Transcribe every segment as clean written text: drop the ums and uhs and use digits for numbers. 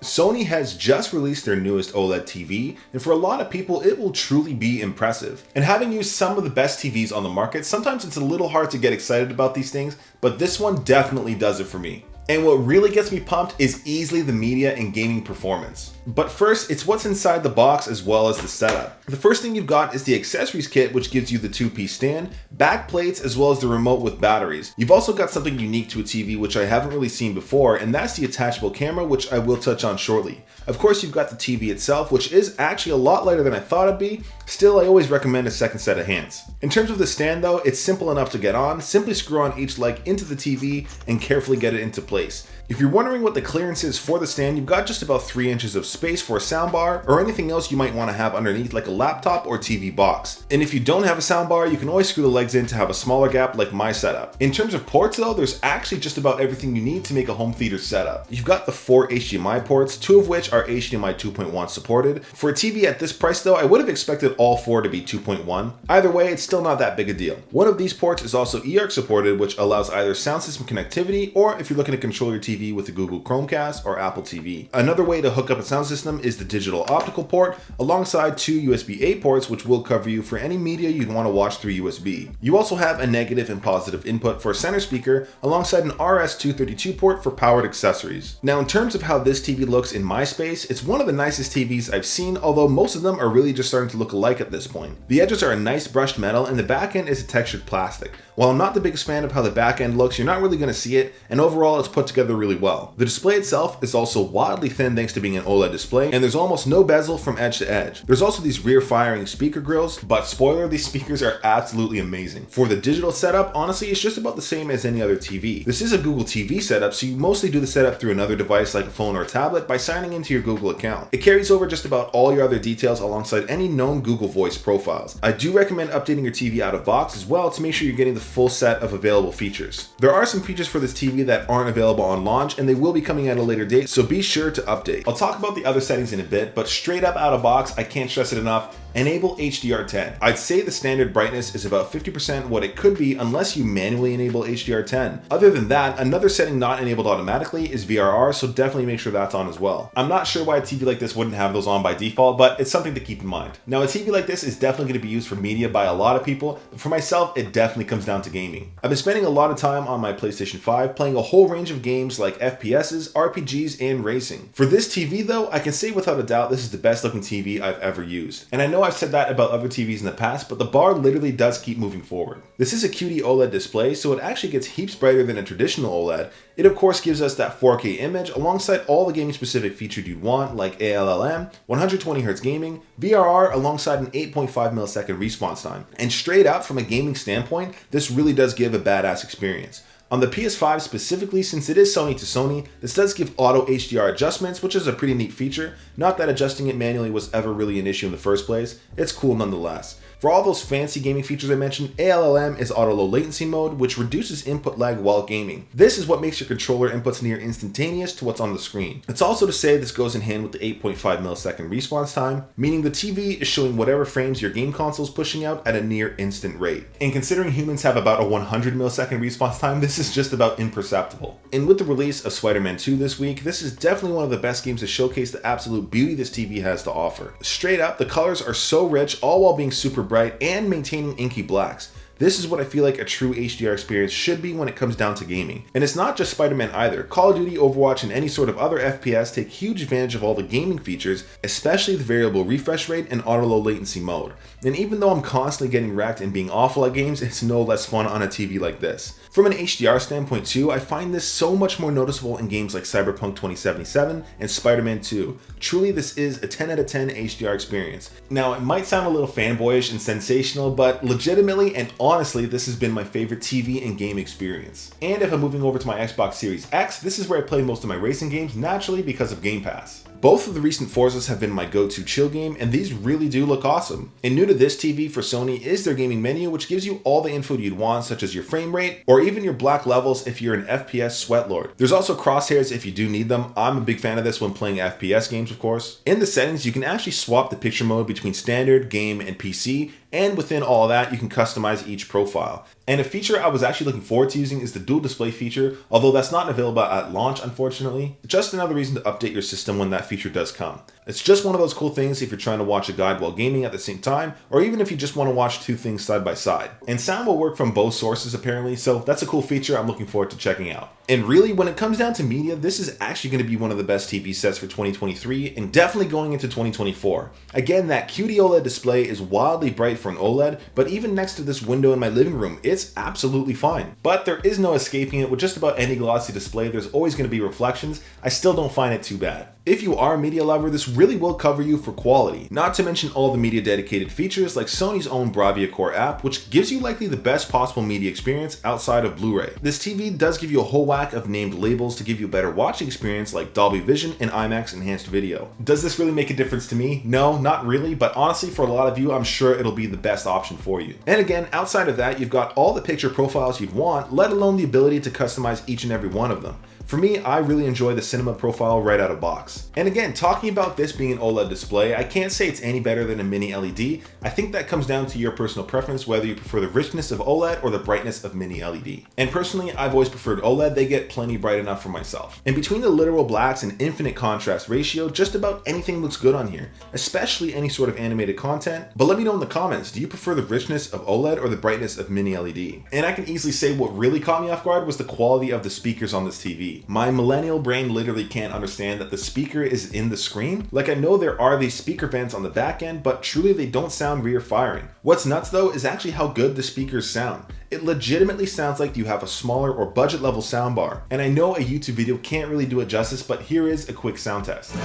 Sony has just released their newest OLED TV, and for a lot of people, it will truly be impressive. And having used some of the best TVs on the market, sometimes it's a little hard to get excited about these things, but this one definitely does it for me. And what really gets me pumped is easily the media and gaming performance. But first, it's what's inside the box as well as the setup. The first thing you've got is the accessories kit, which gives you the two-piece stand, back plates, as well as the remote with batteries. You've also got something unique to a TV which I haven't really seen before, and that's the attachable camera, which I will touch on shortly. Of course, you've got the TV itself, which is actually a lot lighter than I thought it'd be. Still, I always recommend a second set of hands. In terms of the stand though, it's simple enough to get on. Simply screw on each leg into the TV and carefully get it into place. If you're wondering what the clearance is for the stand, you've got just about 3 inches of space for a soundbar or anything else you might want to have underneath, like a laptop or TV box. And if you don't have a soundbar, you can always screw the legs in to have a smaller gap like my setup. In terms of ports though, there's actually just about everything you need to make a home theater setup. You've got the 4 HDMI ports, 2 of which are HDMI 2.1 supported. For a TV at this price though, I would have expected all 4 to be 2.1. Either way, it's still not that big a deal. One of these ports is also eARC supported, which allows either sound system connectivity or if you're looking to control your TV with a Google Chromecast or Apple TV. Another way to hook up a sound system is the digital optical port alongside 2 USB-A ports, which will cover you for any media you'd want to watch through USB. You also have a negative and positive input for a center speaker alongside an RS-232 port for powered accessories. Now in terms of how this TV looks in my space, it's one of the nicest TVs I've seen, although most of them are really just starting to look alike at this point. The edges are a nice brushed metal and the back end is a textured plastic. While I'm not the biggest fan of how the back end looks, you're not really going to see it, and overall it's put together really well. The display itself is also wildly thin thanks to being an OLED display, and there's almost no bezel from edge to edge. There's also these rear firing speaker grills, but spoiler, these speakers are absolutely amazing. For the digital setup, honestly, it's just about the same as any other TV. This is a Google TV setup, so you mostly do the setup through another device like a phone or a tablet by signing into your Google account. It carries over just about all your other details alongside any known Google Voice profiles. I do recommend updating your TV out of box as well to make sure you're getting the full set of available features. There are some features for this TV that aren't available on launch, and they will be coming at a later date, so be sure to update. I'll talk about the other settings in a bit, but straight up out of box, I can't stress it enough, enable HDR10. I'd say the standard brightness is about 50% what it could be unless you manually enable HDR10. Other than that, another setting not enabled automatically is VRR, so definitely make sure that's on as well. I'm not sure why a TV like this wouldn't have those on by default, but it's something to keep in mind. Now, a TV like this is definitely going to be used for media by a lot of people, but for myself, it definitely comes down to gaming. I've been spending a lot of time on my PlayStation 5 playing a whole range of games like FPSs, RPGs, and racing. For this TV though, I can say without a doubt this is the best looking TV I've ever used. And I know I've said that about other TVs in the past, but the bar literally does keep moving forward. This is a QD OLED display, so it actually gets heaps brighter than a traditional OLED. It of course gives us that 4K image alongside all the gaming specific features you'd want like ALLM, 120Hz gaming, VRR alongside an 8.5 millisecond response time. And straight up from a gaming standpoint, this really does give a badass experience. On the PS5 specifically, since it is Sony to Sony, this does give auto HDR adjustments, which is a pretty neat feature. Not that adjusting it manually was ever really an issue in the first place, it's cool nonetheless. For all those fancy gaming features I mentioned, ALLM is auto low latency mode, which reduces input lag while gaming. This is what makes your controller inputs near instantaneous to what's on the screen. It's also to say this goes in hand with the 8.5 millisecond response time, meaning the TV is showing whatever frames your game console is pushing out at a near instant rate. And considering humans have about a 100 millisecond response time, this is just about imperceptible. And with the release of Spider-Man 2 this week, this is definitely one of the best games to showcase the absolute beauty this TV has to offer. Straight up, the colors are so rich, all while being super bright and maintaining inky blacks. This is what I feel like a true HDR experience should be when it comes down to gaming. And it's not just Spider-Man either. Call of Duty, Overwatch, and any sort of other FPS take huge advantage of all the gaming features, especially the variable refresh rate and auto low latency mode. And even though I'm constantly getting wrecked and being awful at games, it's no less fun on a TV like this. From an HDR standpoint too, I find this so much more noticeable in games like Cyberpunk 2077 and Spider-Man 2. Truly, this is a 10 out of 10 HDR experience. Now, it might sound a little fanboyish and sensational, but legitimately and honestly, this has been my favorite TV and game experience. And if I'm moving over to my Xbox Series X, this is where I play most of my racing games, naturally because of Game Pass. Both of the recent Forzas have been my go-to chill game, and these really do look awesome. And new to this TV for Sony is their gaming menu, which gives you all the info you'd want, such as your frame rate, or even your black levels if you're an FPS sweatlord. There's also crosshairs if you do need them. I'm a big fan of this when playing FPS games, of course. In the settings, you can actually swap the picture mode between standard, game, and PC, and within all of that, you can customize each profile. And a feature I was actually looking forward to using is the dual display feature, although that's not available at launch, unfortunately. Just another reason to update your system when that feature does come. It's just one of those cool things if you're trying to watch a guide while gaming at the same time, or even if you just want to watch two things side by side. And sound will work from both sources apparently, so that's a cool feature I'm looking forward to checking out. And really, when it comes down to media, this is actually going to be one of the best TV sets for 2023 and definitely going into 2024. Again, that QD OLED display is wildly bright for an OLED, but even next to this window in my living room, it's absolutely fine. But there is no escaping it. With just about any glossy display, there's always going to be reflections. I still don't find it too bad. If you are a media lover, this really will cover you for quality. Not to mention all the media dedicated features like Sony's own Bravia Core app, which gives you likely the best possible media experience outside of Blu-ray. This TV does give you a whole whack of named labels to give you a better watching experience like Dolby Vision and IMAX enhanced video. Does this really make a difference to me? No, not really, but honestly for a lot of you, I'm sure it'll be the best option for you. And again, outside of that, you've got all the picture profiles you'd want, let alone the ability to customize each and every one of them. For me, I really enjoy the cinema profile right out of box. And again, talking about this being an OLED display, I can't say it's any better than a mini LED. I think that comes down to your personal preference, whether you prefer the richness of OLED or the brightness of mini LED. And personally, I've always preferred OLED. They get plenty bright enough for myself. And between the literal blacks and infinite contrast ratio, just about anything looks good on here, especially any sort of animated content. But let me know in the comments, do you prefer the richness of OLED or the brightness of mini LED? And I can easily say what really caught me off guard was the quality of the speakers on this TV. My millennial brain literally can't understand that the speaker is in the screen. Like, I know there are these speaker vents on the back end, but truly they don't sound rear firing. What's nuts though is actually how good the speakers sound. It legitimately sounds like you have a smaller or budget level soundbar. And I know a YouTube video can't really do it justice, but here is a quick sound test.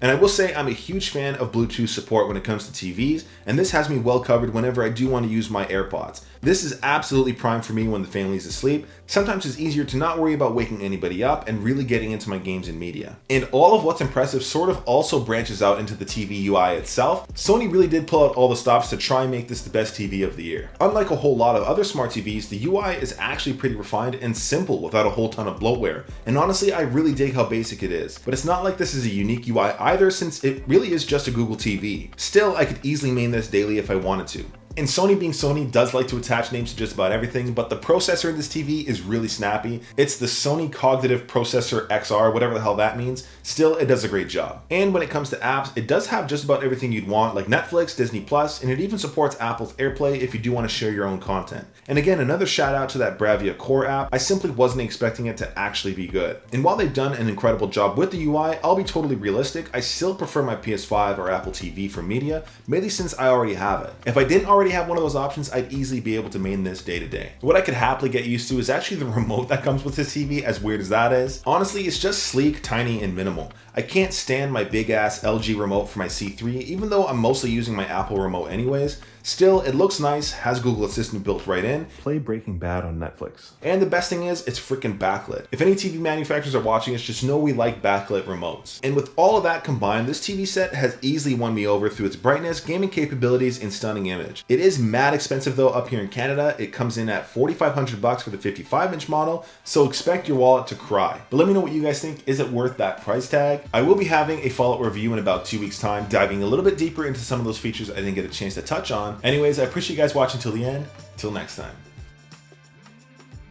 And I will say I'm a huge fan of Bluetooth support when it comes to TVs, and this has me well covered whenever I do want to use my AirPods. This is absolutely prime for me when the family is asleep. Sometimes it's easier to not worry about waking anybody up and really getting into my games and media. And all of what's impressive sort of also branches out into the TV UI itself. Sony really did pull out all the stops to try and make this the best TV of the year. Unlike a whole lot of other smart TVs, the UI is actually pretty refined and simple without a whole ton of bloatware. And honestly, I really dig how basic it is. But it's not like this is a unique UI either, since it really is just a Google TV. Still, I could easily main this daily if I wanted to. And Sony being Sony does like to attach names to just about everything, but the processor in this TV is really snappy. It's the Sony Cognitive Processor XR, whatever the hell that means. Still, it does a great job. And when it comes to apps, it does have just about everything you'd want, like Netflix, Disney+, and it even supports Apple's AirPlay if you do want to share your own content. And again, another shout out to that Bravia Core app. I simply wasn't expecting it to actually be good. And while they've done an incredible job with the UI, I'll be totally realistic, I still prefer my PS5 or Apple TV for media, mainly since I already have it. If I didn't already have one of those options, I'd easily be able to main this day to day. What I could happily get used to is actually the remote that comes with this TV, as weird as that is. Honestly, it's just sleek, tiny, and minimal. I can't stand my big ass LG remote for my C3, even though I'm mostly using my Apple remote anyways. Still, it looks nice, has Google Assistant built right in. Play Breaking Bad on Netflix. And the best thing is, it's freaking backlit. If any TV manufacturers are watching us, just know we like backlit remotes. And with all of that combined, this TV set has easily won me over through its brightness, gaming capabilities, and stunning image. It is mad expensive though up here in Canada. It comes in at $4,500 for the 55-inch model, so expect your wallet to cry. But let me know what you guys think. Is it worth that price tag? I will be having a follow-up review in about 2 weeks' time, diving a little bit deeper into some of those features I didn't get a chance to touch on. Anyways, I appreciate you guys watching till the end. Till next time.